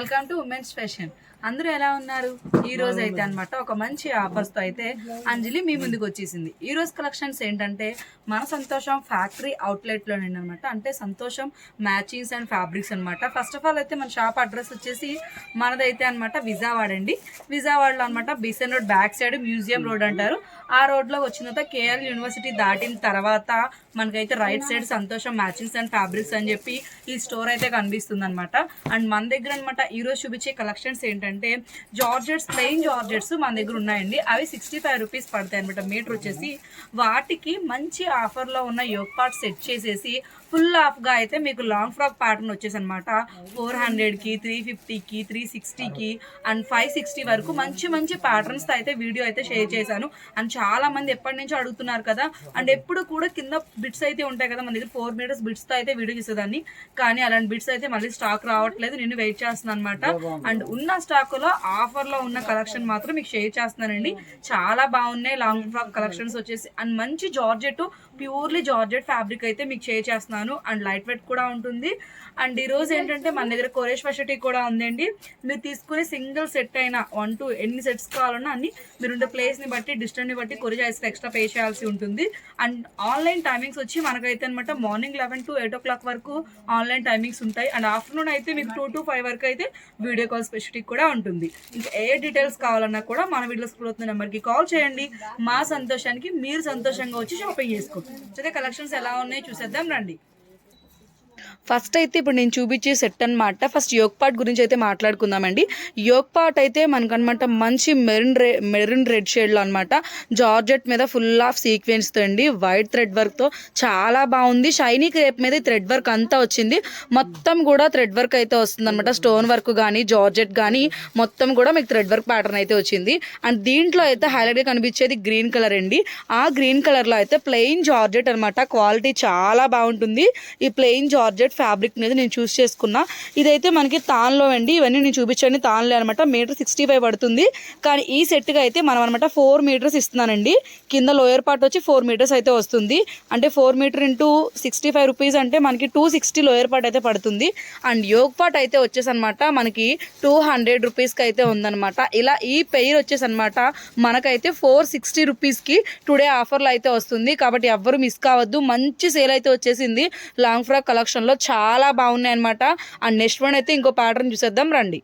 Welcome to women's fashion. అందరూ ఎలా ఉన్నారు? ఈ రోజు అయితే అన్నమాట ఒక మంచి ఆఫర్స్ తో అయితే అంజలి మీ ముందుకు వచ్చేసింది. ఈ రోజు కలెక్షన్స్ ఏంటంటే మన సంతోషం ఫ్యాక్టరీ అవుట్లెట్ లోనే అనమాట. అంటే సంతోషం మ్యాచింగ్స్ అండ్ ఫ్యాబ్రిక్స్ అనమాట. ఫస్ట్ ఆఫ్ ఆల్ అయితే మన షాప్ అడ్రస్ వచ్చేసి మనదైతే అనమాట విజయవాడ అండి. విజయవాడలో అనమాట Besant road back side museum road అంటారు. ఆ రోడ్ లో వచ్చిన తర్వాత కేఎల్ యూనివర్సిటీ దాటిన తర్వాత మనకైతే రైట్ సైడ్ సంతోషం మ్యాచింగ్స్ అండ్ ఫ్యాబ్రిక్స్ అని చెప్పి ఈ స్టోర్ అయితే కనిపిస్తుంది అనమాట. అండ్ మన దగ్గర అనమాట ఈ రోజు చూపించే కలెక్షన్స్ ఏంటంటే జార్జెట్స్, ప్లెయిన్ జార్జెట్స్ మన దగ్గర ఉన్నాయండి. అవి 65 రూపీస్ పడతాయి అనమాట మీటర్ వచ్చేసి. వాటికి మంచి ఆఫర్లో ఉన్న యోగ్ పార్ట్ సెట్ చేసేసి ఫుల్ ఆఫ్గా అయితే మీకు లాంగ్ ఫ్రాక్ ప్యాటర్న్ వచ్చేసి అనమాట 400కి, 350కి, 360కి అండ్ 560 వరకు మంచి మంచి ప్యాటర్న్స్తో అయితే వీడియో అయితే షేర్ చేశాను. అండ్ చాలా మంది ఎప్పటి నుంచో అడుగుతున్నారు కదా. అండ్ ఎప్పుడు కూడా కింద బిట్స్ అయితే ఉంటాయి కదా, మన దగ్గర 4 మీటర్స్ బిట్స్తో అయితే వీడియో చేసేదాన్ని. కానీ అలాంటి బిట్స్ అయితే మళ్ళీ స్టాక్ రావట్లేదు, నేను వెయిట్ చేస్తున్నాను అనమాట. అండ్ ఉన్న స్టాక్లో ఆఫర్లో ఉన్న కలెక్షన్ మాత్రం మీకు షేర్ చేస్తున్నానండి. చాలా బాగున్నాయి లాంగ్ ఫ్రాక్ కలెక్షన్స్ వచ్చేసి. అండ్ మంచి జార్జెట్, ప్యూర్లీ జార్జెట్ ఫ్యాబ్రిక్ అయితే మీకు షేర్ చేస్తున్నాను. అండ్ లైట్ వెయిట్ కూడా ఉంటుంది. అండ్ ఈ రోజు ఏంటంటే మన దగ్గర కొరియర్ ఫెసిలిటీ కూడా ఉందండి. మీరు తీసుకునే సింగిల్ సెట్ అయినా 1 to ఎన్ని సెట్స్ కావాలన్నా అన్ని మీరు ఉండే ప్లేస్ని బట్టి, డిస్టెన్స్ని బట్టి కొరియర్ ఎక్స్ట్రా పే చేయాల్సి ఉంటుంది. అండ్ ఆన్లైన్ టైమింగ్స్ వచ్చి మనకైతే అనమాట మార్నింగ్ 11 to 8 o'clock వరకు ఆన్లైన్ టైమింగ్స్ ఉంటాయి. అండ్ ఆఫ్టర్నూన్ అయితే మీకు 2 to 5 వరకు అయితే వీడియో కాల్ ఫెసిలిటీ కూడా ఉంటుంది. ఇంకా ఏ డీటెయిల్స్ కావాలన్నా కూడా మన వీడియోస్ అవుతున్న నెంబర్కి కాల్ చేయండి. మా సంతోషానికి మీరు సంతోషంగా వచ్చి షాపింగ్ చేసుకోండి. అయితే కలెక్షన్స్ ఎలా ఉన్నాయో చూసేద్దాం రండి. ఫస్ట్ అయితే ఇప్పుడు నేను చూపించే సెట్ అనమాట. ఫస్ట్ యోగ్ పార్ట్ గురించి అయితే మాట్లాడుకుందామండి. యోగ్ పార్ట్ అయితే మనకనమాట మంచి మెరూన్ రెడ్ షేడ్లో అనమాట జార్జెట్ మీద ఫుల్ ఆఫ్ సీక్వెన్స్తో అండి, వైట్ థ్రెడ్ వర్క్తో చాలా బాగుంది. షైనీ క్రేప్ మీద థ్రెడ్ వర్క్ అంతా వచ్చింది. మొత్తం కూడా థ్రెడ్ వర్క్ అయితే వస్తుంది అనమాట. స్టోన్ వర్క్ కానీ జార్జెట్ కానీ మొత్తం కూడా మీకు థ్రెడ్ వర్క్ ప్యాటర్న్ అయితే వచ్చింది. అండ్ దీంట్లో అయితే హైలైట్గా కనిపించేది గ్రీన్ కలర్ అండి. ఆ గ్రీన్ కలర్లో అయితే ప్లెయిన్ జార్జెట్ అనమాట. క్వాలిటీ చాలా బాగుంటుంది. ఈ ప్లెయిన్ జార్జెట్ ఫ్యాబ్రిక్ అనేది నేను చూస్ చేసుకున్నా. ఇదైతే మనకి తాన్లో అండి. ఇవన్నీ నేను చూపించండి తాన్లే అనమాట. మీటర్ 65 పడుతుంది. కానీ ఈ సెట్గా అయితే మనం అనమాట 4 మీటర్స్ ఇస్తున్నానండి. కింద లోయర్ పార్ట్ వచ్చి 4 మీటర్స్ అయితే వస్తుంది. అంటే 4 మీటర్ ఇంటూ 65 రూపీస్ అంటే మనకి 260 లోయర్ పార్ట్ అయితే పడుతుంది. అండ్ యోగ్ పార్ట్ అయితే వచ్చేసి అనమాట మనకి 200 రూపీస్కి అయితే ఉందనమాట. ఇలా ఈ పెయిర్ వచ్చేసి అనమాట మనకైతే 460 రూపీస్కి టుడే ఆఫర్లో అయితే వస్తుంది. కాబట్టి ఎవ్వరు మిస్ కావద్దు. మంచి సేల్ అయితే వచ్చేసింది. లాంగ్ ఫ్రాక్ కలెక్షన్లో చాలా బాగున్నాయి అనమాట. అండ్ నెక్స్ట్ వన్ అయితే ఇంకో ప్యాటర్న్ చూసేద్దాం రండి.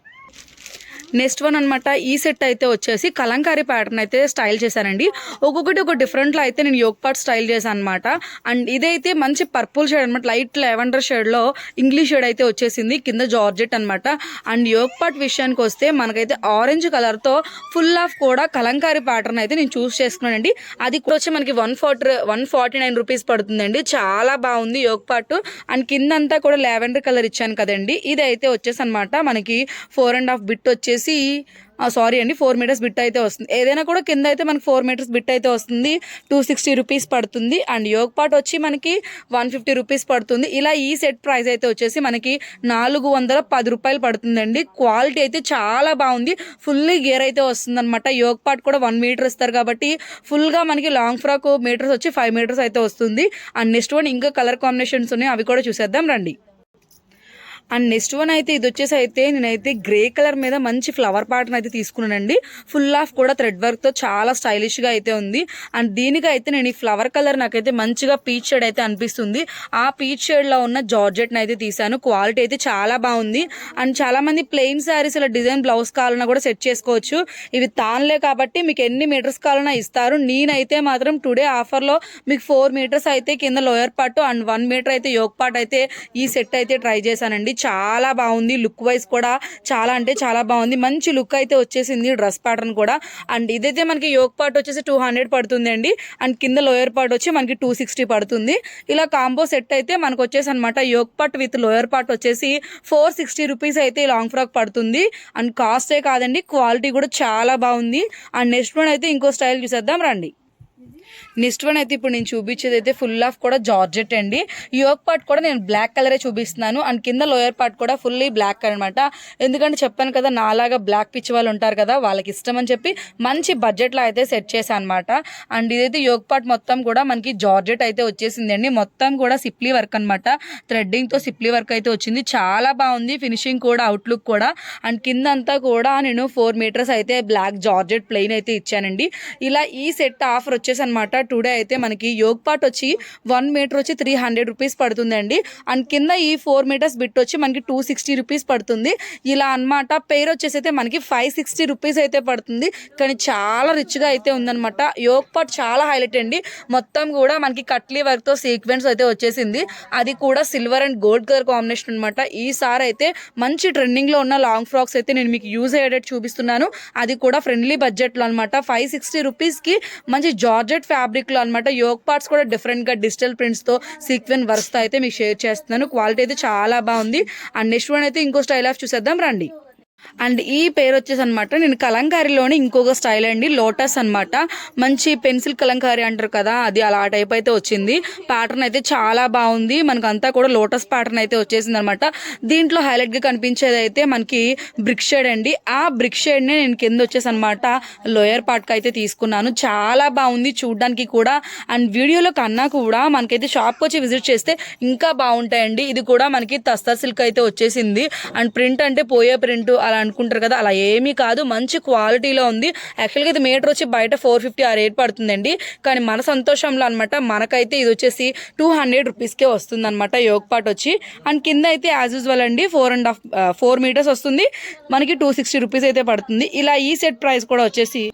నెక్స్ట్ వన్ అనమాట ఈ సెట్ అయితే వచ్చేసి కలంకారీ ప్యాటర్న్ అయితే స్టైల్ చేశానండి. ఒక్కొక్కటి ఒక డిఫరెంట్లో అయితే నేను యోగ్ పార్ట్ స్టైల్ చేశాను అనమాట. అండ్ ఇదైతే మంచి పర్పుల్ షేడ్ అనమాట. లైట్ లెవెండర్ షేడ్లో ఇంగ్లీష్ షేడ్ అయితే వచ్చేసింది. కింద జార్జెట్ అనమాట. అండ్ యోగ్ పార్ట్ విషయానికి వస్తే మనకైతే ఆరెంజ్ కలర్తో ఫుల్ ఆఫ్ కూడా కలంకారీ ప్యాటర్న్ అయితే నేను చూస్ చేసుకున్నానండి. అది కూడా వచ్చి మనకి 149 రూపీస్ పడుతుందండి. చాలా బాగుంది యోగ్ పార్ట్. అండ్ కింద అంతా కూడా లెవెండర్ కలర్ ఇచ్చాను కదండి. ఇది అయితే వచ్చేసి అనమాట మనకి 4.5 బిట్ వచ్చేసి 4 మీటర్స్ బిట్ అయితే వస్తుంది. ఏదైనా కూడా కింద అయితే మనకి 4 మీటర్స్ బిట్ అయితే వస్తుంది. 260 రూపీస్ పడుతుంది. అండ్ యోగ్ పార్ట్ వచ్చి మనకి 150 రూపీస్ పడుతుంది. ఇలా ఈ సెట్ ప్రైస్ అయితే వచ్చేసి మనకి 410 రూపాయలు పడుతుందండి. క్వాలిటీ అయితే చాలా బాగుంది. ఫుల్లీ గేర్ అయితే వస్తుంది అనమాట. యోగ్ పార్ట్ కూడా 1 మీటర్ ఇస్తారు కాబట్టి ఫుల్గా మనకి లాంగ్ ఫ్రాక్ మీటర్స్ వచ్చి 5 మీటర్స్ అయితే వస్తుంది. అండ్ నెక్స్ట్ వన్ ఇంకా కలర్ కాంబినేషన్స్ ఉన్నాయి, అవి కూడా చూసేద్దాం రండి. అండ్ నెక్స్ట్ వన్ అయితే ఇది వచ్చేసి అయితే నేనైతే గ్రే కలర్ మీద మంచి ఫ్లవర్ ప్యాటర్న్ అయితే తీసుకున్నానండి. ఫుల్ ఆఫ్ కూడా థ్రెడ్ వర్క్తో చాలా స్టైలిష్గా అయితే ఉంది. అండ్ దీనికి అయితే నేను ఈ ఫ్లవర్ కలర్ నాకైతే మంచిగా పీచ్ షేడ్ అయితే అనిపిస్తుంది. ఆ పీచ్ షేడ్లో ఉన్న జార్జెట్ని అయితే తీసాను. క్వాలిటీ అయితే చాలా బాగుంది. అండ్ చాలామంది ప్లెయిన్ శారీస్ ఇలా డిజైన్ బ్లౌజ్ కావాలన్నా కూడా సెట్ చేసుకోవచ్చు. ఇవి తాన్లే కాబట్టి మీకు ఎన్ని మీటర్స్ కావాలన్నా ఇస్తారు. నేనైతే మాత్రం టుడే ఆఫర్లో మీకు 4 మీటర్స్ అయితే కింద లోయర్ పార్ట్ అండ్ 1 మీటర్ అయితే యోగ్ పార్ట్ అయితే ఈ సెట్ అయితే ట్రై చేశానండి. చాలా బాగుంది. లుక్ వైజ్ కూడా చాలా అంటే చాలా బాగుంది. మంచి లుక్ అయితే వచ్చేసింది డ్రెస్ ప్యాటర్న్ కూడా. అండ్ ఇదైతే మనకి యోగ్ పార్ట్ వచ్చేసి 200 పడుతుంది అండి. అండ్ కింద లోయర్ పార్ట్ వచ్చి మనకి 260 పడుతుంది. ఇలా కాంబో సెట్ అయితే మనకు వచ్చేసి అనమాట yoke part with lower part వచ్చేసి 460 రూపీస్ అయితే లాంగ్ ఫ్రాక్ పడుతుంది. అండ్ కాస్టే కాదండి, క్వాలిటీ కూడా చాలా బాగుంది. అండ్ నెక్స్ట్ వన్ అయితే ఇంకో స్టైల్ చూసేద్దాం రండి. నెక్స్ట్ వన్ అయితే ఇప్పుడు నేను చూపించేది అయితే ఫుల్ ఆఫ్ కూడా జార్జెట్ అండి. యోక్ పార్ట్ కూడా నేను బ్లాక్ కలరే చూపిస్తున్నాను అండ్ కింద లోయర్ పార్ట్ కూడా ఫుల్లీ బ్లాక్ అనమాట. ఎందుకంటే చెప్పాను కదా నాలాగా బ్లాక్ పిచ్ వాళ్ళు ఉంటారు కదా వాళ్ళకి ఇష్టం అని చెప్పి మంచి బడ్జెట్లో అయితే సెట్ చేశాను అనమాట. అండ్ ఇదైతే యోక్ పార్ట్ మొత్తం కూడా మనకి జార్జెట్ అయితే వచ్చేసిందండి. మొత్తం కూడా సిప్లీ వర్క్ అనమాట. థ్రెడ్డింగ్తో సిప్లీ వర్క్ అయితే వచ్చింది. చాలా బాగుంది ఫినిషింగ్ కూడా అవుట్లుక్ కూడా. అండ్ కింద అంతా కూడా నేను 4 మీటర్స్ అయితే బ్లాక్ జార్జెట్ ప్లెయిన్ అయితే ఇచ్చానండి. ఇలా ఈ సెట్ ఆఫర్ వచ్చేసి అనమాట టుడే అయితే మనకి యోగ్ పార్ట్ వచ్చి 1 మీటర్ వచ్చి 300 రూపీస్ పడుతుందండి. అండ్ కింద ఈ 4 మీటర్స్ బిట్ వచ్చి మనకి 260 రూపీస్ పడుతుంది. ఇలా అనమాట. పెయిర్ వచ్చేసి అయితే మనకి 560 రూపీస్ అయితే పడుతుంది. కానీ చాలా రిచ్గా అయితే ఉందనమాట. యోగ్ పార్ట్ చాలా హైలైట్ అండి. మొత్తం కూడా మనకి కట్లీ వర్క్తో సీక్వెన్స్ అయితే వచ్చేసింది. అది కూడా silver and gold colour combination అనమాట. ఈసారి అయితే మంచి ట్రెండింగ్లో ఉన్న లాంగ్ ఫ్రాక్స్ అయితే నేను మీకు యూజ్ అయ్యేటట్టు చూపిస్తున్నాను. అది కూడా ఫ్రెండ్లీ బడ్జెట్లో అనమాట. 560 రూపీస్కి మంచి జార్జెట్ ఫ్యాబ్రిక్లో అనమాట. యోగ్ పార్ట్స్ కూడా డిఫరెంట్గా డిజిటల్ ప్రింట్స్తో సీక్వెన్ వర్క్స్తో అయితే మీకు షేర్ చేస్తున్నాను. క్వాలిటీ అయితే చాలా బాగుంది. అండ్ నెక్స్ట్ వన్ అయితే ఇంకో స్టైల్ ఆఫ్ చూసేద్దాం రండి. అండ్ ఈ పేరు వచ్చేసి అనమాట నేను కలంకారీలోని ఇంకొక స్టైల్ అండి. లోటస్ అనమాట. మంచి పెన్సిల్ కలంకారీ అంటారు కదా అది అలా టైప్ అయితే వచ్చింది. ప్యాటర్న్ అయితే చాలా బాగుంది. మనకంతా కూడా లోటస్ ప్యాటర్న్ అయితే వచ్చేసింది అనమాట. దీంట్లో హైలైట్గా కనిపించేది అయితే మనకి బ్రిక్ షేడ్ అండి. ఆ బ్రిక్ షేడ్నే నేను కింద వచ్చేసి అనమాట లోయర్ పార్ట్కి అయితే తీసుకున్నాను. చాలా బాగుంది చూడడానికి కూడా. అండ్ వీడియోలో కన్నా కూడా మనకైతే షాప్కి వచ్చి విజిట్ చేస్తే ఇంకా బాగుంటాయండి. ఇది కూడా మనకి తస్తర్ సిల్క్ అయితే వచ్చేసింది. అండ్ ప్రింట్ అంటే పోయే ప్రింట్ అలా అనుకుంటారు కదా అలా ఏమీ కాదు. మంచి క్వాలిటీలో ఉంది. యాక్చువల్గా ఇది మీటర్ వచ్చి బయట 450 ఆ రేట్ పడుతుందండి. కానీ మన సంతోషంలో అనమాట మనకైతే ఇది వచ్చేసి 200 రూపీస్కే వస్తుంది అనమాట యోగ్ పార్ట్ వచ్చి. అండ్ కింద అయితే యాజ్ యూజువల్ అండి 4 మీటర్స్ వస్తుంది. మనకి 260 రూపీస్ అయితే పడుతుంది. ఇలా ఈ సెట్ ప్రైస్ కూడా వచ్చేసి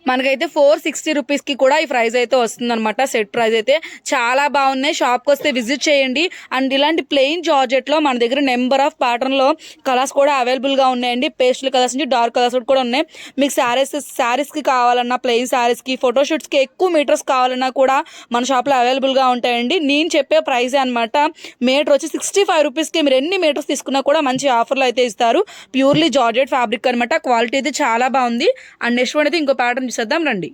మనకైతే 460 రూపీస్కి కూడా ఈ ప్రైస్ అయితే వస్తుందన్నమాట. సెట్ ప్రైస్ అయితే చాలా బాగున్నాయి. షాప్కి వస్తే విజిట్ చేయండి. అండ్ ఇలాంటి ప్లెయిన్ జార్జెట్లో మన దగ్గర నెంబర్ ఆఫ్ ప్యాటర్న్లో కలర్స్ కూడా అవైలబుల్గా ఉన్నాయండి. పేస్టల్ కలర్స్ నుంచి డార్క్ కలర్స్ కూడా ఉన్నాయి. మీకు శారీస్కి కావాలన్నా ప్లెయిన్ శారీస్కి ఫోటోషూట్స్కి ఎక్కువ మీటర్స్ కావాలన్నా కూడా మన షాప్లో అవైలబుల్గా ఉంటాయండి. నేను చెప్పే ప్రైజే అనమాట. మీటర్ వచ్చి 65 రూపీస్కి మీరు ఎన్ని మీటర్స్ తీసుకున్నా కూడా మంచి ఆఫర్లు అయితే ఇస్తారు. ప్యూర్లీ జార్జెట్ ఫ్యాబ్రిక్ అనమాట. క్వాలిటీ అయితే చాలా బాగుంది. అండ్ నెక్స్ట్ వన్ అయితే ఇంకో ప్యాటర్న్ చూసేద్దాం రండి.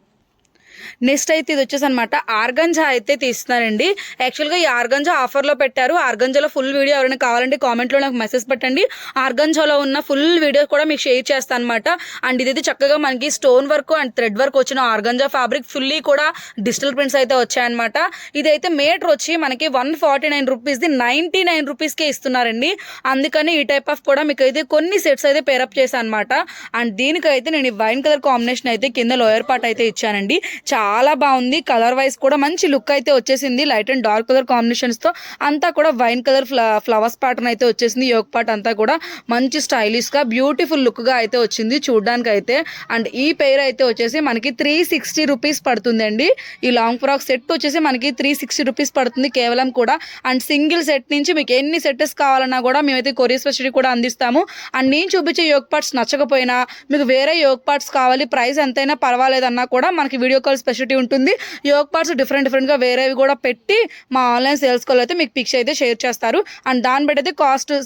నెక్స్ట్ అయితే ఇది వచ్చేసి అనమాట ఆర్గంజా అయితే తీస్తున్నానండి. యాక్చువల్గా ఈ ఆర్గంజా ఆఫర్లో పెట్టారు. ఆర్గంజాలో ఫుల్ వీడియో ఎవరైనా కావాలంటే కామెంట్లో నాకు మెసేజ్ పెట్టండి. ఆర్గంజాలో ఉన్న ఫుల్ వీడియో కూడా మీకు షేర్ చేస్తాను అనమాట. అండ్ ఇదైతే చక్కగా మనకి stone work and thread work వచ్చిన ఆర్గంజా ఫ్యాబ్రిక్ ఫుల్లీ కూడా డిజిటల్ ప్రింట్స్ అయితే వచ్చాయన్నమాట. ఇదైతే మీటర్ వచ్చి మనకి 149 రూపీస్ది 99 రూపీస్కే ఇస్తున్నారండి. అందుకని ఈ టైప్ ఆఫ్ కూడా మీకు అయితే కొన్ని సెట్స్ అయితే పేరప్ చేశాను అనమాట. అండ్ దీనికైతే నేను ఈ వైన్ కలర్ కాంబినేషన్ అయితే కింద లోయర్ పార్ట్ అయితే ఇచ్చానండి. చాలా బాగుంది. కలర్ వైజ్ కూడా మంచి లుక్ అయితే వచ్చేసింది. లైట్ అండ్ డార్క్ కలర్ కాంబినేషన్స్తో అంతా కూడా వైన్ కలర్ ఫ్లవర్స్ ప్యాటర్న్ అయితే వచ్చేసింది. యోగ్ పార్ట్ అంతా కూడా మంచి స్టైలిష్గా బ్యూటిఫుల్ లుక్గా అయితే వచ్చింది చూడడానికి అయితే. అండ్ ఈ పేర్ అయితే వచ్చేసి మనకి 360 రూపీస్ పడుతుందండి. ఈ లాంగ్ ఫ్రాక్ సెట్ వచ్చేసి మనకి 360 రూపీస్ పడుతుంది కేవలం కూడా. అండ్ సింగిల్ సెట్ నుంచి మీకు ఎన్ని సెట్స్ కావాలన్నా కూడా మేమైతే కొరియర్ ఫెసిలిటీ కూడా అందిస్తాము. అండ్ నేను చూపించే యోగ్ పార్ట్స్ నచ్చకపోయినా మీకు వేరే యోగ్ పార్ట్స్ కావాలి ప్రైస్ ఎంతైనా పర్వాలేదన్నా కూడా మనకి వీడియో కాల్ స్పెషాలిటీ ఉంటుంది. యోగ్ పార్ట్స్ డిఫరెంట్గా వేరేవి కూడా పెట్టి మా ఆన్లైన్ సేల్స్ కాల్ అయితే మీకు పిక్స్ అయితే షేర్ చేస్తారు. అండ్ దాన్ని బట్టి అయితే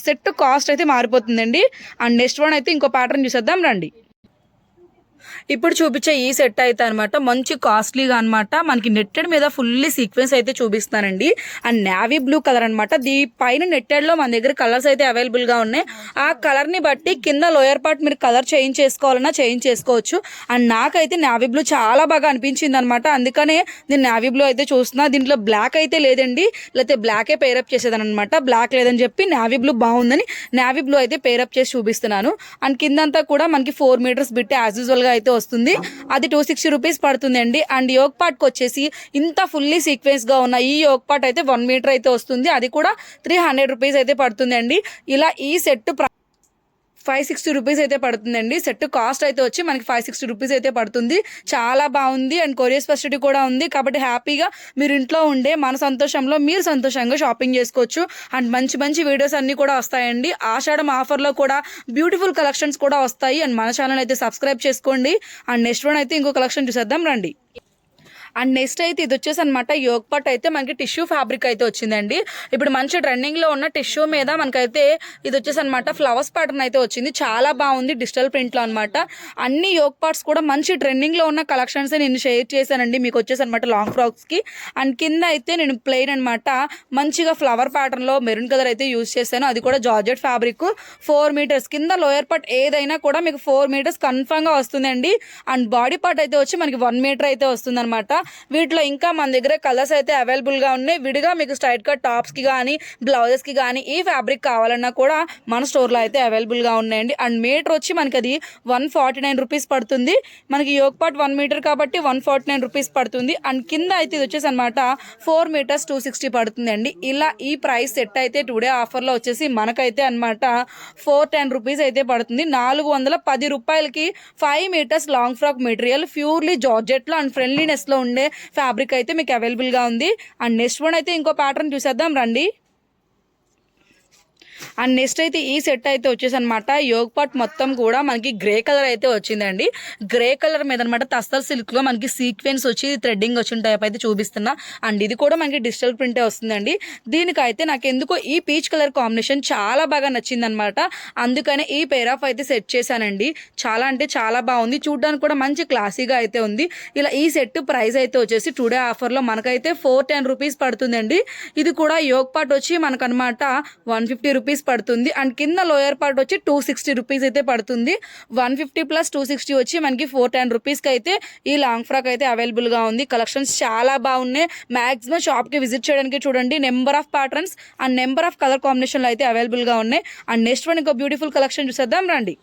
సెట్ కాస్ట్ అయితే మారిపోతుందండి. అండ్ నెక్స్ట్ వన్ అయితే ఇంకో ప్యాటర్న్ చూసేద్దాం రండి. ఇప్పుడు చూపించే ఈ సెట్ అయితే అనమాట మంచి కాస్ట్లీగా అనమాట. మనకి నెట్టెడ్ మీద ఫుల్లీ సీక్వెన్స్ అయితే చూపిస్తానండి. అండ్ నావీ బ్లూ కలర్ అనమాట. పైన నెట్టెడ్లో మన దగ్గర కలర్స్ అయితే అవైలబుల్గా ఉన్నాయి. ఆ కలర్ని బట్టి కింద లోయర్ పార్ట్ మీరు కలర్ చేంజ్ చేసుకోవాలన్నా చేంజ్ చేసుకోవచ్చు. అండ్ నాకైతే నావీ బ్లూ చాలా బాగా అనిపించింది అనమాట. అందుకనే నేను నావీ బ్లూ అయితే చూస్తున్నా. దీంట్లో బ్లాక్ అయితే లేదండి. లేకపోతే బ్లాకే పేరప్ చేసేదాని అనమాట. బ్లాక్ లేదని చెప్పి నావీ బ్లూ బాగుందని నావీ బ్లూ అయితే పేరప్ చేసి చూపిస్తున్నాను. అండ్ కిందంతా కూడా మనకి 4 మీటర్స్ బిట్ యాజ్ యూజువల్గా అయితే వస్తుంది. అది 260 రూపీస్ పడుతుంది అండి. అండ్ యోగ్ పార్ట్కి వచ్చేసి ఇంత ఫుల్లీ సీక్వెన్స్గా ఉన్న ఈ యోగ్ పార్ట్ అయితే 1 మీటర్ అయితే వస్తుంది. అది కూడా 300 రూపీస్ అయితే పడుతుంది అండి. ఇలా ఈ సెట్ 560 రూపీస్ అయితే పడుతుందండి. సెట్ కాస్ట్ అయితే వచ్చి మనకి 560 రూపీస్ అయితే పడుతుంది. చాలా బాగుంది. అండ్ కొరియర్ ఫెసిలిటీ కూడా ఉంది. కాబట్టి హ్యాపీగా మీరు ఇంట్లో ఉండే మన సంతోషంలో మీరు సంతోషంగా షాపింగ్ చేసుకోవచ్చు. అండ్ మంచి మంచి వీడియోస్ అన్నీ కూడా వస్తాయండి. ఆషాఢం ఆఫర్లో కూడా బ్యూటిఫుల్ కలెక్షన్స్ కూడా వస్తాయి. అండ్ మన ఛానల్ అయితే సబ్స్క్రైబ్ చేసుకోండి. అండ్ నెక్స్ట్ వన్ అయితే ఇంకో కలెక్షన్ చూసేద్దాం రండి. అండ్ నెక్స్ట్ అయితే ఇది వచ్చేసి అనమాట యోగ్ పాట్ అయితే మనకి టిష్యూ ఫ్యాబ్రిక్ అయితే వచ్చిందండి. ఇప్పుడు మంచి ట్రెండింగ్లో ఉన్న టిష్యూ మీద మనకైతే ఇది వచ్చేసి అనమాట ఫ్లవర్స్ ప్యాటర్న్ అయితే వచ్చింది. చాలా బాగుంది డిజిటల్ ప్రింట్లో అనమాట. అన్ని యోగ్ పార్ట్స్ కూడా మంచి ట్రెండింగ్లో ఉన్న కలెక్షన్స్ నేను షేర్ చేశానండి మీకు వచ్చేసి అనమాట లాంగ్ ఫ్రాక్స్కి. అండ్ కింద అయితే నేను ప్లెయిన్ అనమాట మంచిగా ఫ్లవర్ ప్యాటర్న్లో మెరూన్ కలర్ అయితే యూజ్ చేశాను. అది కూడా జార్జెట్ ఫ్యాబ్రిక్ 4 మీటర్స్ కింద లోయర్ పార్ట్ ఏదైనా కూడా మీకు 4 మీటర్స్ కన్ఫర్మ్గా వస్తుందండి. అండ్ బాడీ పార్ట్ అయితే వచ్చి మనకి 1 మీటర్ అయితే వస్తుంది అనమాట. వీటిలో ఇంకా మన దగ్గర కలర్స్ అయితే అవైలబుల్గా ఉన్నాయి. విడిగా మీకు స్ట్రైట్ కట్ టాప్స్కి కానీ బ్లౌజెస్కి కానీ ఈ ఫ్యాబ్రిక్ కావాలన్నా కూడా మన స్టోర్లో అయితే అవైలబుల్గా ఉన్నాయండి. అండ్ మీటర్ వచ్చి మనకి అది 149 రూపీస్ పడుతుంది. మనకి యోగ్ పార్ట్ 1 మీటర్ కాబట్టి 149 రూపీస్ పడుతుంది. అండ్ కింద అయితే ఇది వచ్చేసి అనమాట 4 మీటర్స్ 260 పడుతుంది అండి. ఇలా ఈ ప్రైస్ సెట్ అయితే టుడే ఆఫర్లో వచ్చేసి మనకైతే అనమాట 410 రూపీస్ అయితే పడుతుంది. 410 రూపాయలకి 5 meters long frock material purely జార్జెట్లో అండ్ ఫ్రెండ్లీనెస్లో ఉండే ఫ్యాబ్రిక్ అయితే మీకు అవైలబుల్గా ఉంది. అండ్ నెక్స్ట్ వన్ అయితే ఇంకో ప్యాటర్న్ చూసేద్దాం రండి. అండ్ నెక్స్ట్ అయితే ఈ సెట్ అయితే వచ్చేసి అనమాట యోగ్ పాట్ మొత్తం కూడా మనకి గ్రే కలర్ అయితే వచ్చిందండి. గ్రే కలర్ మీద అనమాట తస్తర్ సిల్క్లో మనకి సీక్వెన్స్ వచ్చి థ్రెడ్డింగ్ వచ్చిన టైప్ అయితే చూపిస్తున్నా. అండ్ ఇది కూడా మనకి డిజిటల్ ప్రింటే వస్తుందండి. దీనికైతే నాకు ఎందుకో ఈ పీచ్ కలర్ కాంబినేషన్ చాలా బాగా నచ్చిందనమాట. అందుకనే ఈ పేర్ ఆఫ్ అయితే సెట్ చేశానండి. చాలా అంటే చాలా బాగుంది, చూడడానికి కూడా మంచి క్లాసీగా అయితే ఉంది. ఇలా ఈ సెట్ ప్రైస్ అయితే వచ్చేసి టుడే ఆఫర్లో మనకైతే 410 రూపీస్ పడుతుందండి. ఇది కూడా యోగ్ పాట్ వచ్చి మనకనమాట 150 రూపీస్ పడుతుంది. అండ్ కింద లోయర్ పార్ట్ వచ్చి 260 రూపీస్ అయితే పడుతుంది. 150 ప్లస్ 260 వచ్చి మనకి 410 రూపీస్కి అయితే ఈ లాంగ్ ఫ్రాక్ అయితే అవైలబుల్గా ఉంది. కలెక్షన్స్ చాలా బాగున్నాయి. మ్యాక్సిమం షాప్కి విజిట్ చేయడానికి చూడండి. Number of patterns and number of colour కాంబినేషన్లో అయితే అవైలబుల్గా ఉన్నాయి. అండ్ నెక్స్ట్ వన్ ఇంకో బ్యూటిఫుల్ కలెక్షన్ చూసేద్దాం రండి.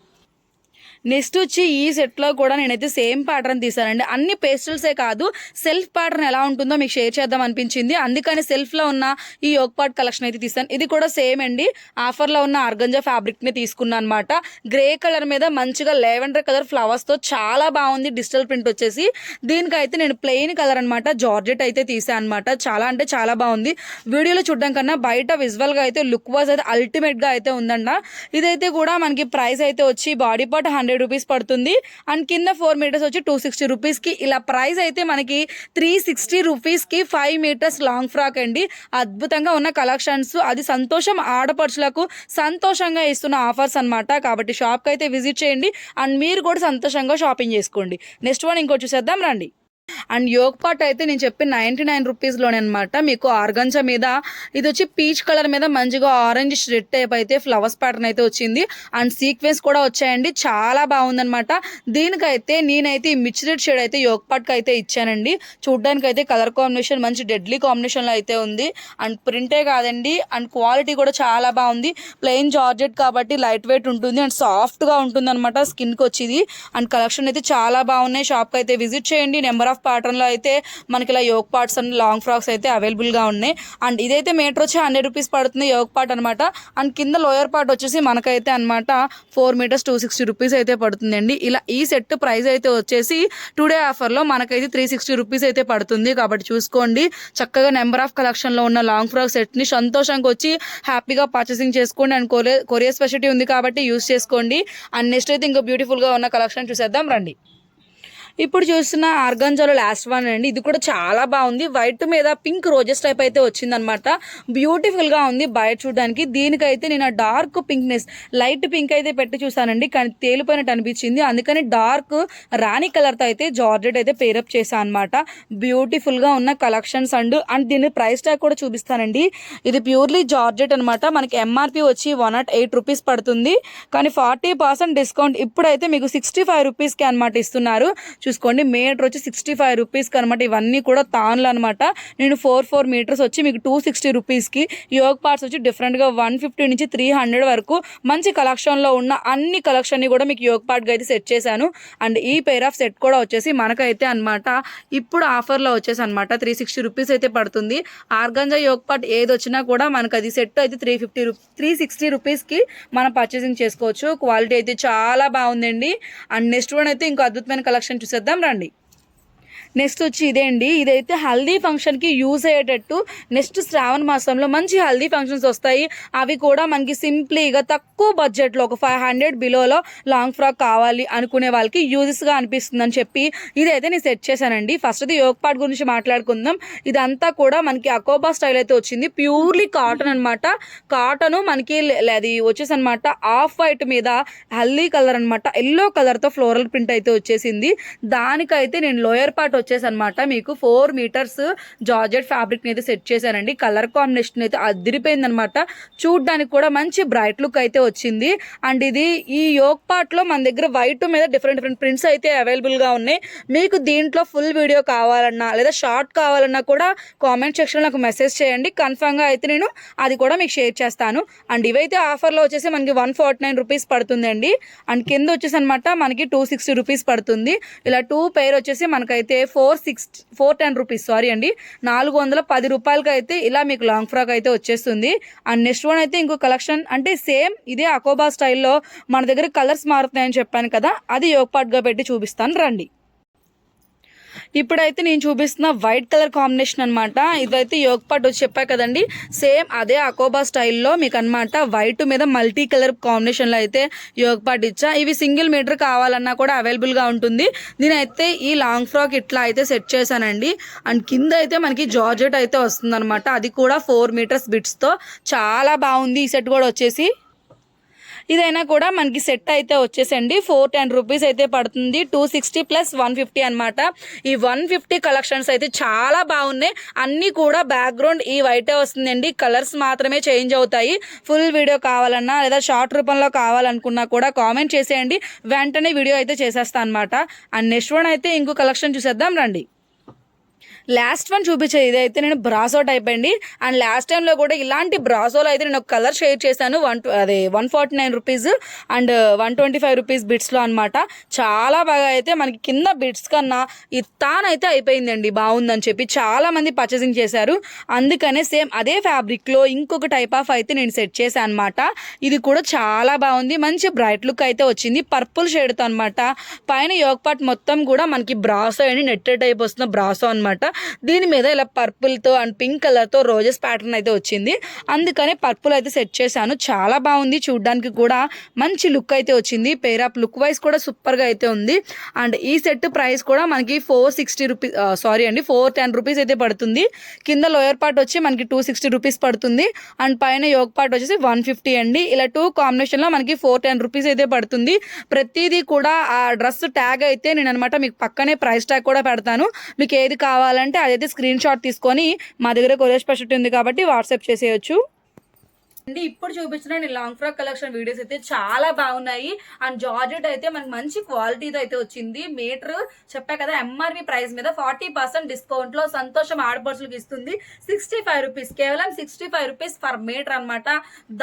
నెక్స్ట్ వచ్చి ఈ సెట్లో కూడా నేనైతే సేమ్ ప్యాటర్న్ తీసానండి. అన్ని పేస్టల్సే కాదు, సెల్ఫ్ ప్యాటర్న్ ఎలా ఉంటుందో మీకు షేర్ చేద్దాం అనిపించింది. అందుకని సెల్ఫ్లో ఉన్న ఈ యోగ్ పాట్ కలెక్షన్ అయితే తీసాను. ఇది కూడా సేమ్ అండి, ఆఫర్లో ఉన్న ఆర్గంజా ఫ్యాబ్రిక్ని తీసుకున్నాను అనమాట. గ్రే కలర్ మీద మంచిగా లెవెండర్ కలర్ ఫ్లవర్స్తో చాలా బాగుంది డిజిటల్ ప్రింట్ వచ్చేసి. దీనికైతే నేను ప్లెయిన్ కలర్ అనమాట జార్జెట్ అయితే తీసాను అనమాట. చాలా అంటే చాలా బాగుంది. వీడియోలో చూడడం కన్నా బయట విజువల్గా అయితే లుక్ వైజ్ అయితే అల్టిమేట్గా అయితే ఉందంట. ఇదైతే కూడా మనకి ప్రైస్ అయితే వచ్చి బాడీ పార్ట్ 100 రూపీస్ పడుతుంది. అండ్ కింద 4 మీటర్స్ వచ్చి 260 రూపీస్కి. ఇలా ప్రైస్ అయితే మనకి 360 రూపీస్కి 5 మీటర్స్ లాంగ్ ఫ్రాక్ అండి. అద్భుతంగా ఉన్న కలెక్షన్స్, అది సంతోషం ఆడపడుచులకు సంతోషంగా ఇస్తున్న ఆఫర్స్ అనమాట. కాబట్టి షాప్కి అయితే విజిట్ చేయండి అండ్ మీరు కూడా సంతోషంగా షాపింగ్ చేసుకోండి. నెక్స్ట్ వన్ ఇంకో చూసేద్దాం రండి. అండ్ యోగ్ పాట్ అయితే నేను చెప్పి 99 రూపీస్లోనే అనమాట. మీకు ఆర్గంజా మీద ఇది వచ్చి పీచ్ కలర్ మీద మంచిగా ఆరెంజ్ షెడ్ టైప్ అయితే ఫ్లవర్స్ ప్యాటర్న్ అయితే వచ్చింది. అండ్ సీక్వెన్స్ కూడా వచ్చాయండి, చాలా బాగుందనమాట. దీనికైతే నేనైతే ఈ మిక్స్డ్ షేడ్ అయితే యోగ్ పాట్కి అయితే ఇచ్చానండి. చూడ్డానికి అయితే కలర్ కాంబినేషన్ మంచి డెడ్లీ కాంబినేషన్లో అయితే ఉంది. అండ్ ప్రింటే కాదండి, అండ్ క్వాలిటీ కూడా చాలా బాగుంది. ప్లెయిన్ జార్జెట్ కాబట్టి లైట్ వెయిట్ ఉంటుంది అండ్ సాఫ్ట్గా ఉంటుంది అనమాట స్కిన్కి వచ్చేది. అండ్ కలెక్షన్ అయితే చాలా బాగున్నాయి. షాప్కి అయితే విజిట్ చేయండి. నెంబర్ ఆఫ్ ప్యాటర్న్లో అయితే మనకి ఇలా yoke parts and long frocks అయితే అవైలబుల్గా ఉన్నాయి. అండ్ ఇదైతే మీటర్ వచ్చి 100 రూపీస్ పడుతుంది యోగ్ పార్ట్ అనమాట. అండ్ కింద లోయర్ పార్ట్ వచ్చేసి మనకైతే అనమాట 4 మీటర్స్ 260 రూపీస్ అయితే పడుతుందండి. ఇలా ఈ సెట్ ప్రైస్ అయితే వచ్చేసి టుడే ఆఫర్లో మనకైతే 360 రూపీస్ అయితే పడుతుంది. కాబట్టి చూసుకోండి, చక్కగా నెంబర్ ఆఫ్ కలెక్షన్లో ఉన్న లాంగ్ ఫ్రాక్ సెట్ని సంతోషంగా వచ్చి హ్యాపీగా పర్చేసింగ్ చేసుకోండి. అండ్ కొరియర్ స్పెషాలిటీ ఉంది కాబట్టి యూస్ చేసుకోండి. అండ్ నెక్స్ట్ అయితే ఇంకా బ్యూటిఫుల్గా ఉన్న కలెక్షన్ చూసేద్దాం రండి. ఇప్పుడు చూస్తున్న ఆర్గంజాలో లాస్ట్ వన్ అండి. ఇది కూడా చాలా బాగుంది. వైట్ మీద పింక్ రోజెస్ టైప్ అయితే వచ్చిందనమాట. బ్యూటిఫుల్గా ఉంది బయట చూడడానికి. దీనికైతే నేను డార్క్ పింక్నెస్ లైట్ పింక్ అయితే పెట్టి చూసానండి, కానీ తేలిపోయినట్టు అనిపించింది. అందుకని డార్క్ రాణి కలర్తో అయితే జార్జెట్ అయితే పేరప్ చేశాను అనమాట. బ్యూటిఫుల్గా ఉన్న కలెక్షన్స్ అండ్ దీని ప్రైస్ ట్యాగ్ కూడా చూపిస్తానండి. ఇది ప్యూర్లీ జార్జెట్ అనమాట. మనకి ఎంఆర్పి వచ్చి 108 రూపీస్ పడుతుంది, కానీ 40% డిస్కౌంట్ ఇప్పుడైతే మీకు 65 రూపీస్కి అనమాట ఇస్తున్నారు. చూసుకోండి, మీటర్ వచ్చి 65 రూపీస్కి అనమాట. ఇవన్నీ కూడా తాన్లు అనమాట. నేను 4 మీటర్స్ వచ్చి మీకు 260 రూపీస్కి. యోగ్ పార్ట్స్ వచ్చి డిఫరెంట్గా 150 నుంచి 300 వరకు మంచి కలెక్షన్లో ఉన్న అన్ని కలెక్షన్ని కూడా మీకు యోగ్ పార్ట్గా అయితే సెట్ చేశాను. అండ్ ఈ పేర్ ఆఫ్ సెట్ కూడా వచ్చేసి మనకైతే అనమాట ఇప్పుడు ఆఫర్లో వచ్చేసి అనమాట 360 రూపీస్ అయితే పడుతుంది. ఆర్గంజా యోగ్ పార్ట్ ఏది వచ్చినా కూడా మనకు అది సెట్ అయితే 360 రూపీస్కి మనం పర్చేసింగ్ చేసుకోవచ్చు. క్వాలిటీ అయితే చాలా బాగుందండి. అండ్ నెక్స్ట్ వన్ అయితే ఇంకో అద్భుతమైన కలెక్షన్ చూసేద్దాం రండి. నెక్స్ట్ వచ్చి ఇదే అండి, ఇదైతే హల్దీ ఫంక్షన్కి యూజ్ అయ్యేటట్టు నెక్స్ట్ శ్రావణ మాసంలో మంచి హల్దీ ఫంక్షన్స్ వస్తాయి. అవి కూడా మనకి సింప్లీగా తక్కువ బడ్జెట్లో ఒక 500 బిలోలో లాంగ్ ఫ్రాక్ కావాలి అనుకునే వాళ్ళకి యూజెస్గా అనిపిస్తుందని చెప్పి ఇదైతే నేను సెట్ చేశానండి. ఫస్ట్ అది యోగ్ పార్ట్ గురించి మాట్లాడుకుందాం. ఇదంతా కూడా మనకి అకోబా స్టైల్ అయితే వచ్చింది. ప్యూర్లీ కాటన్ అనమాట. కాటను మనకి అది వచ్చేసి అనమాట ఆఫ్ వైట్ మీద హల్దీ కలర్ అనమాట, ఎల్లో కలర్తో ఫ్లోరల్ ప్రింట్ అయితే వచ్చేసింది. దానికైతే నేను లోయర్ పార్ట్ వచ్చేసి అనమాట మీకు 4 మీటర్స్ జార్జెట్ ఫ్యాబ్రిక్ అయితే సెట్ చేశానండి. కలర్ కాంబినేషన్ అయితే అదిరిపోయింది అనమాట. చూడ్డానికి కూడా మంచి బ్రైట్ లుక్ అయితే వచ్చింది. అండ్ ఇది ఈ యోగ్ పార్ట్ లో మన దగ్గర వైట్ మీద డిఫరెంట్ ప్రింట్స్ అయితే అవైలబుల్ గా ఉన్నాయి. మీకు దీంట్లో ఫుల్ వీడియో కావాలన్నా లేదా షార్ట్ కావాలన్నా కూడా కామెంట్ సెక్షన్ లో నాకు మెసేజ్ చేయండి. కన్ఫర్మ్ గా అయితే నేను అది కూడా మీకు షేర్ చేస్తాను. అండ్ ఇవైతే ఆఫర్ లో వచ్చేసి మనకి 149 రూపీస్ పడుతుంది అండి. అండ్ కింద వచ్చేసి అనమాట మనకి 260 రూపీస్ పడుతుంది. ఇలా 2 పెయిర్ వచ్చేసి మనకైతే 410 రూపీస్, సారీ అండి, 410 రూపాయలకి అయితే ఇలా మీకు లాంగ్ ఫ్రాక్ అయితే వచ్చేస్తుంది. అండ్ నెక్స్ట్ వన్ అయితే ఇంకో కలెక్షన్, అంటే సేమ్ ఇదే అకోబా స్టైల్లో మన దగ్గర కలర్స్ మారుతున్నాయని చెప్పాను కదా, అది యోగ్ పార్ట్గా పెట్టి చూపిస్తాను రండి. ఇప్పుడైతే నేను చూపిస్తున్న వైట్ కలర్ కాంబినేషన్ అనమాట. ఇదైతే యోగ్ పార్ట్ వచ్చి చెప్పా కదండి, సేమ్ అదే అకోబా స్టైల్లో మీకు అనమాట వైట్ మీద మల్టీ కలర్ కాంబినేషన్లో అయితే యోగ్ పార్ట్ ఇచ్చా. ఇవి సింగిల్ మీటర్ కావాలన్నా కూడా అవైలబుల్గా ఉంటుంది. నేనైతే ఈ లాంగ్ ఫ్రాక్ ఇట్లా అయితే సెట్ చేశానండి. అండ్ కింద అయితే మనకి జార్జెట్ అయితే వస్తుంది అనమాట, అది కూడా 4 మీటర్స్ బిట్స్తో చాలా బాగుంది. ఈ సెట్ కూడా వచ్చేసి ఇదైనా కూడా మనకి సెట్ అయితే వచ్చేసండి 410 రూపీస్ అయితే పడుతుంది. 260 ప్లస్ 150 అనమాట. ఈ 150 కలెక్షన్స్ అయితే చాలా బాగున్నాయి. అన్నీ కూడా బ్యాక్గ్రౌండ్ ఈ వైటే వస్తుందండి, కలర్స్ మాత్రమే చేంజ్ అవుతాయి. ఫుల్ వీడియో కావాలన్నా లేదా షార్ట్ రూపంలో కావాలనుకున్నా కూడా కామెంట్ చేసేయండి, వెంటనే వీడియో అయితే చేసేస్తాను అనమాట. అండ్ నెక్స్ట్ వన్ అయితే ఇంకో కలెక్షన్ చూసేద్దాం రండి. లాస్ట్ వన్ చూపించేది ఇదైతే నేను బ్రాసో టైప్ అండి. అండ్ లాస్ట్ టైంలో కూడా ఇలాంటి బ్రాసోలో అయితే నేను ఒక కలర్ షేర్ చేశాను, 149 రూపీస్ అండ్ 125 రూపీస్ బిట్స్లో అనమాట. చాలా బాగా అయితే మనకి కింద బిట్స్ కన్నా ఈ తాన్ అయితే అయిపోయిందండి, బాగుందని చెప్పి చాలా మంది పర్చేసింగ్ చేశారు. అందుకనే సేమ్ అదే ఫ్యాబ్రిక్లో ఇంకొక టైప్ ఆఫ్ అయితే నేను సెట్ చేశాను అనమాట. ఇది కూడా చాలా బాగుంది, మంచి బ్రైట్ లుక్ అయితే వచ్చింది, పర్పుల్ షేడ్తో అనమాట. పైన యోగ్ పార్ట్ మొత్తం కూడా మనకి బ్రాసో అని నెట్టెడ్ టైప్ వస్తున్న బ్రాసో అనమాట. దీని మీద ఇలా పర్పుల్తో అండ్ పింక్ కలర్తో రోజెస్ ప్యాటర్న్ అయితే వచ్చింది. అందుకనే పర్పుల్ అయితే సెట్ చేశాను. చాలా బాగుంది, చూడడానికి కూడా మంచి లుక్ అయితే వచ్చింది. పేర్ ఆఫ్ లుక్ వైజ్ కూడా సూపర్గా అయితే ఉంది. అండ్ ఈ సెట్ ప్రైస్ కూడా మనకి 460 రూపీస్, సారీ అండి 410 రూపీస్ అయితే పడుతుంది. కింద లోయర్ పార్ట్ వచ్చి మనకి 260 రూపీస్ పడుతుంది. అండ్ పైన యోగ్ పార్ట్ వచ్చేసి 150 అండి. ఇలా 2 కాంబినేషన్లో మనకి 410 రూపీస్ అయితే పడుతుంది. ప్రతిదీ కూడా ఆ డ్రెస్ ట్యాగ్ అయితే నేను అనమాట మీకు పక్కనే ప్రైస్ ట్యాగ్ కూడా పెడతాను. మీకు ఏది కావాలంటే అదైతే స్క్రీన్ షాట్ తీసుకొని మా దగ్గర కొరియర్ ఫెసిలిటీ ఉంది కాబట్టి వాట్సాప్ చేసేయచ్చు అండి. ఇప్పుడు చూపించిన లాంగ్ ఫ్రాక్ కలెక్షన్ వీడియోస్ అయితే చాలా బాగున్నాయి. అండ్ జార్జెట్ అయితే మనకి మంచి క్వాలిటీతో అయితే వచ్చింది. మీటర్ చెప్పా కదా ఎంఆర్పి ప్రైస్ మీద 40% డిస్కౌంట్ లో సంతోషం ఆడపడుచులకు ఇస్తుంది. 65 రూపీస్, కేవలం 65 రూపీస్ పర్ మీటర్ అనమాట.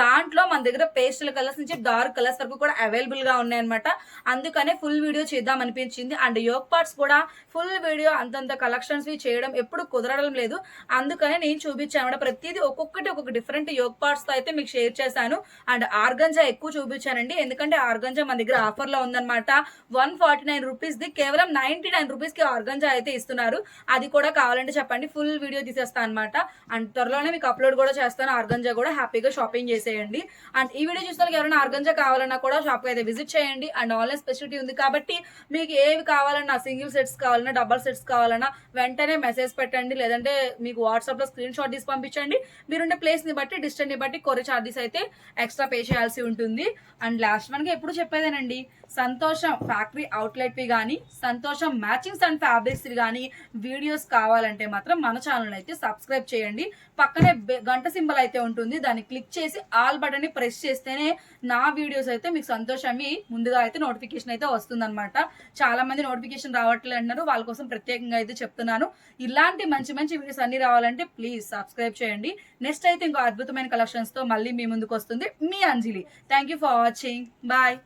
దాంట్లో మన దగ్గర పేస్టల్ కలర్స్ నుంచి డార్క్ కలర్స్ వరకు కూడా అవైలబుల్ గా ఉన్నాయన్నమాట. అందుకనే ఫుల్ వీడియో చేద్దాం అనిపించింది. అండ్ యోగ్ పార్ట్స్ కూడా ఫుల్ వీడియో అంతంత కలెక్షన్స్ చేయడం ఎప్పుడు కుదరడం లేదు. అందుకనే నేను చూపించాను ప్రతిదీ ఒక్కొక్కటి ఒక్కొక్క డిఫరెంట్ యోగ్ పార్ట్స్ తో అయితే మీకు షేర్ చేశాను. అండ్ ఆర్గంజా ఎక్కువ చూపించానండి, ఎందుకంటే ఆర్గంజా మన దగ్గర ఆఫర్ లో ఉందన్నమాట. 149 రూపీస్ ది కేవలం 99 రూపీస్ కి ఆర్గంజా అయితే ఇస్తున్నారు. అది కూడా కావాలంటే చెప్పండి, ఫుల్ వీడియో తీసేస్తాను అనమాట. అండ్ త్వరలోనే మీకు అప్లోడ్ కూడా చేస్తాను. ఆర్గంజా కూడా హ్యాపీగా షాపింగ్ చేసేయండి. అండ్ ఈ వీడియో చూసిన ఎవరైనా ఆర్గంజా కావాలన్నా కూడా షాప్ అయితే విజిట్ చేయండి. అండ్ ఆన్లైన్ స్పెషాలిటీ ఉంది కాబట్టి మీకు ఏవి కావాలన్నా, సింగిల్ సెట్స్ కావాలన్నా, డబల్ సెట్స్ కావాలన్నా వెంటనే మెసేజ్ పెట్టండి, లేదంటే మీకు వాట్సాప్ లో స్క్రీన్ షాట్ తీసి పంపించండి. మీరుండే ప్లేస్ ని బట్టి, డిస్టెన్స్ ని బట్టి కొరియర్ చార్జెస్ అయితే ఎక్స్ట్రా పే చేయాల్సి ఉంటుంది. అండ్ లాస్ట్ మనకి ఎప్పుడు చెప్పేదేనండి, సంతోషం ఫ్యాక్టరీ అవుట్లెట్ వి కానీ, సంతోషం మ్యాచింగ్స్ అండ్ ఫ్యాబ్రిక్స్ కానీ వీడియోస్ కావాలంటే మాత్రం మన ఛానల్ అయితే సబ్స్క్రైబ్ చేయండి. పక్కనే గంట సింబల్ అయితే ఉంటుంది, దాన్ని క్లిక్ చేసి ఆల్ బటన్ ని ప్రెస్ చేస్తేనే నా వీడియోస్ అయితే మీకు సంతోషమి ముందుగా అయితే నోటిఫికేషన్ అయితే వస్తుందన్నమాట. చాలా మంది నోటిఫికేషన్ రావట్లేదు అంటున్నారు, వాళ్ళ కోసం ప్రత్యేకంగా అయితే చెప్తున్నాను. ఇలాంటి మంచి మంచి వీడియోస్ అన్ని రావాలంటే ప్లీజ్ సబ్స్క్రైబ్ చేయండి. నెక్స్ట్ అయితే ఇంకో అద్భుతమైన కలెక్షన్స్ తో మళ్ళీ మీ ముందుకు వస్తుంది మీ Anjali. Thank you for watching, bye.